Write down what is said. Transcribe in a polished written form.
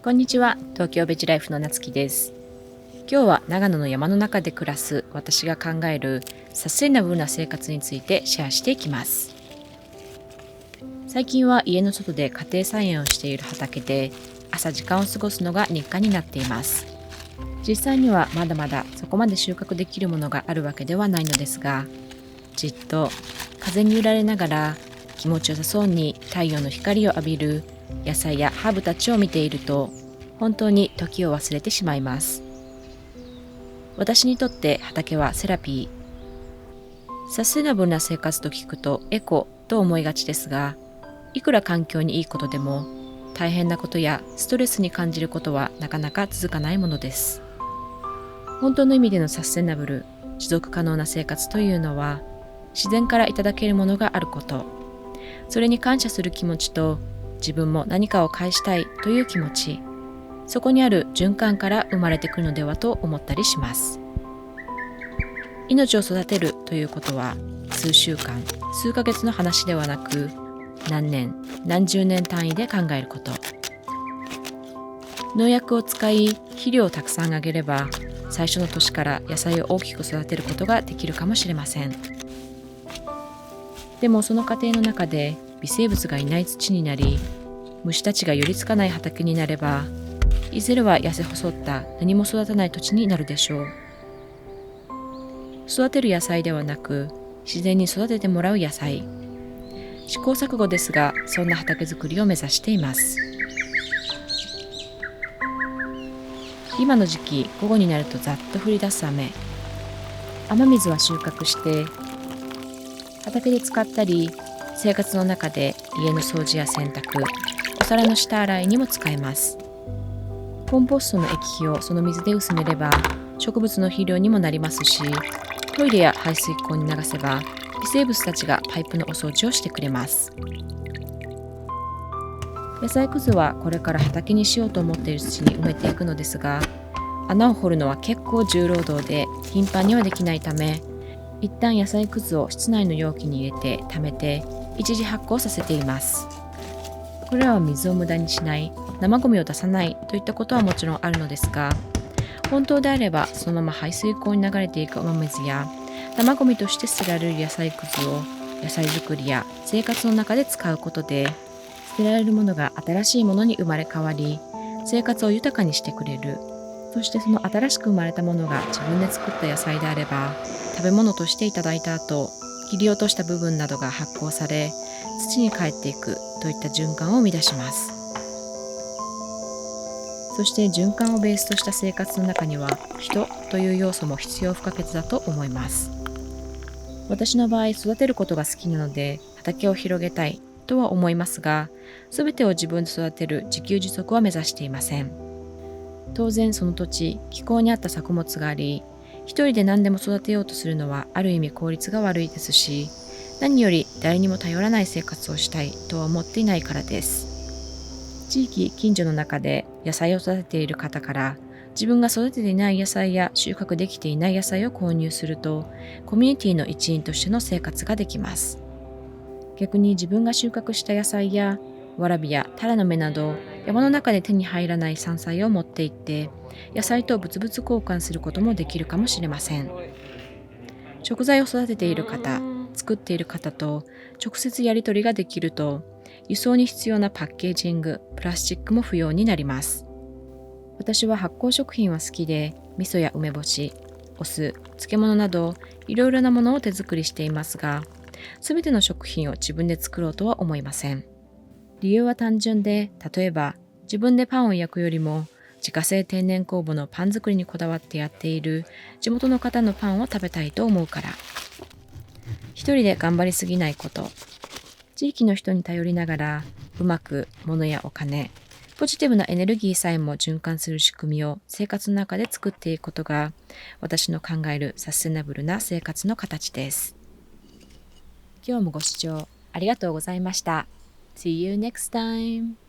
こんにちは、東京ベジライフのなつきです。今日は長野の山の中で暮らす私が考えるサステイナブルな生活についてシェアしていきます。最近は家の外で家庭菜園をしている畑で朝時間を過ごすのが日課になっています。実際にはまだまだそこまで収穫できるものがあるわけではないのですが、じっと風に揺られながら気持ちよさそうに太陽の光を浴びる野菜やハーブたちを見ていると本当に時を忘れてしまいます。私にとって畑はセラピー。サステナブルな生活と聞くとエコと思いがちですが、いくら環境にいいことでも大変なことやストレスに感じることはなかなか続かないものです。本当の意味でのサステナブル、持続可能な生活というのは自然からいただけるものがあること、それに感謝する気持ちと自分も何かを返したいという気持ち、そこにある循環から生まれてくるのではと思ったりします。命を育てるということは数週間、数ヶ月の話ではなく、何年、何十年単位で考えること。農薬を使い、肥料をたくさんあげれば、最初の年から野菜を大きく育てることができるかもしれません。でもその過程の中で微生物がいない土になり、虫たちが寄りつかない畑になれば、いずれは痩せ細った何も育たない土地になるでしょう。育てる野菜ではなく、自然に育ててもらう野菜。試行錯誤ですが、そんな畑作りを目指しています。今の時期、午後になるとざっと降り出す雨。雨水は収穫して、畑で使ったり、生活の中で家の掃除や洗濯、お皿の下洗いにも使えます。コンポストの液肥をその水で薄めれば植物の肥料にもなりますし、トイレや排水溝に流せば微生物たちがパイプのお掃除をしてくれます。野菜くずはこれから畑にしようと思っている土に埋めていくのですが、穴を掘るのは結構重労働で頻繁にはできないため、一旦野菜くずを室内の容器に入れて溜めて一時発酵させています。これらは水を無駄にしない、生ゴミを出さないといったことはもちろんあるのですが、本当であればそのまま排水溝に流れていく雨水や生ゴミとして捨てられる野菜くずを野菜作りや生活の中で使うことで、捨てられるものが新しいものに生まれ変わり、生活を豊かにしてくれる。そしてその新しく生まれたものが自分で作った野菜であれば、食べ物としていただいた後、切り落とした部分などが発酵され、土に帰っていくといった循環を生み出します。そして循環をベースとした生活の中には人という要素も必要不可欠だと思います。私の場合、育てることが好きなので畑を広げたいとは思いますが、全てを自分で育てる自給自足は目指していません。当然その土地、気候に合った作物があり、一人で何でも育てようとするのはある意味効率が悪いですし、何より誰にも頼らない生活をしたいとは思っていないからです。地域、近所の中で野菜を育てている方から自分が育てていない野菜や収穫できていない野菜を購入すると、コミュニティの一員としての生活ができます。逆に自分が収穫した野菜やわらびやタラの芽など山の中で手に入らない山菜を持って行って野菜と物々交換することもできるかもしれません。食材を育てている方、作っている方と直接やり取りができると、輸送に必要なパッケージング、プラスチックも不要になります。私は発酵食品は好きで、味噌や梅干し、お酢、漬物などいろいろなものを手作りしていますが、すべての食品を自分で作ろうとは思いません。理由は単純で、例えば自分でパンを焼くよりも自家製天然酵母のパン作りにこだわってやっている地元の方のパンを食べたいと思うから。一人で頑張りすぎないこと、地域の人に頼りながらうまく物やお金、ポジティブなエネルギーさえも循環する仕組みを生活の中で作っていくことが、私の考えるサステナブルな生活の形です。今日もご視聴ありがとうございました。See you next time!